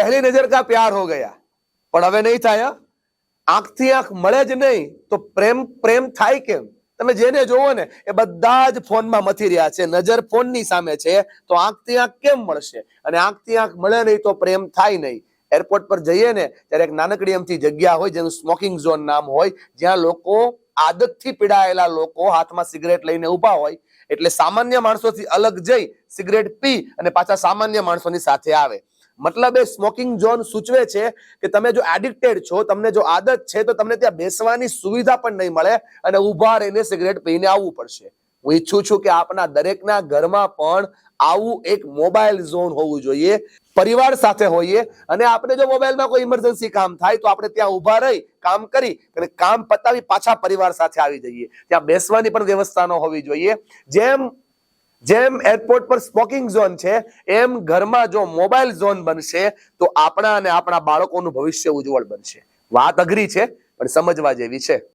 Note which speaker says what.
Speaker 1: पहली नजर का प्यार हो गया पण હવે નહીં થાય। આંખથી આંખ મળે જ નહીં તો પ્રેમ પ્રેમ થાય કેમ? તમે જેને જોવો ને એ બધા જ ફોનમાં મથી રહ્યા છે, નજર ફોનની સામે છે, તો આંખથી આંખ કેમ મળશે? અને આંખથી આંખ મળે નહીં તો પ્રેમ થાય નહીં। એરપોર્ટ પર જઈએ ને ત્યારે એક નાનકડી એમથી જગ્યા હોય જેનું સ્મોકિંગ ઝોન નામ હોય, જ્યાં લોકો આદતથી પીડાયેલા લોકો હાથમાં સિગરેટ લઈને ઊભા હોય, એટલે સામાન્ય માણસોથી અલગ જઈ સિગરેટ પી અને પાછા સામાન્ય માણસોની સાથે આવે। મતલબ એ સ્મોકિંગ ઝોન સૂચવે છે કે તમે જો એડિક્ટેડ છો, તમને જો આદત છે, તો તમને ત્યાં બેસવાની સુવિધા પણ નહીં મળે અને ઊભા રહીને સિગરેટ પીને આવવું પડશે। હું ઈચ્છું છું કે આપના દરેકના ઘરમાં પણ આવું એક મોબાઈલ ઝોન હોવું જોઈએ, પરિવાર સાથે હોઈએ, અને આપણે જો મોબાઈલમાં કોઈ ઇમરજન્સી કામ થાય તો આપણે ત્યાં ઊભા રહી કામ કરી અને કામ પતાવી પાછા પરિવાર સાથે આવી જઈએ। ત્યાં બેસવાની પણ વ્યવસ્થા ન હોવી જોઈએ। જેમ એરપોર્ટ પર સ્મોકિંગ ઝોન છે, એમ ઘરમાં જો મોબાઈલ ઝોન બનશે તો આપણા અને આપણા બાળકોનું ભવિષ્ય ઉજ્જવળ બનશે। વાત અઘરી છે પણ સમજવા જેવી છે।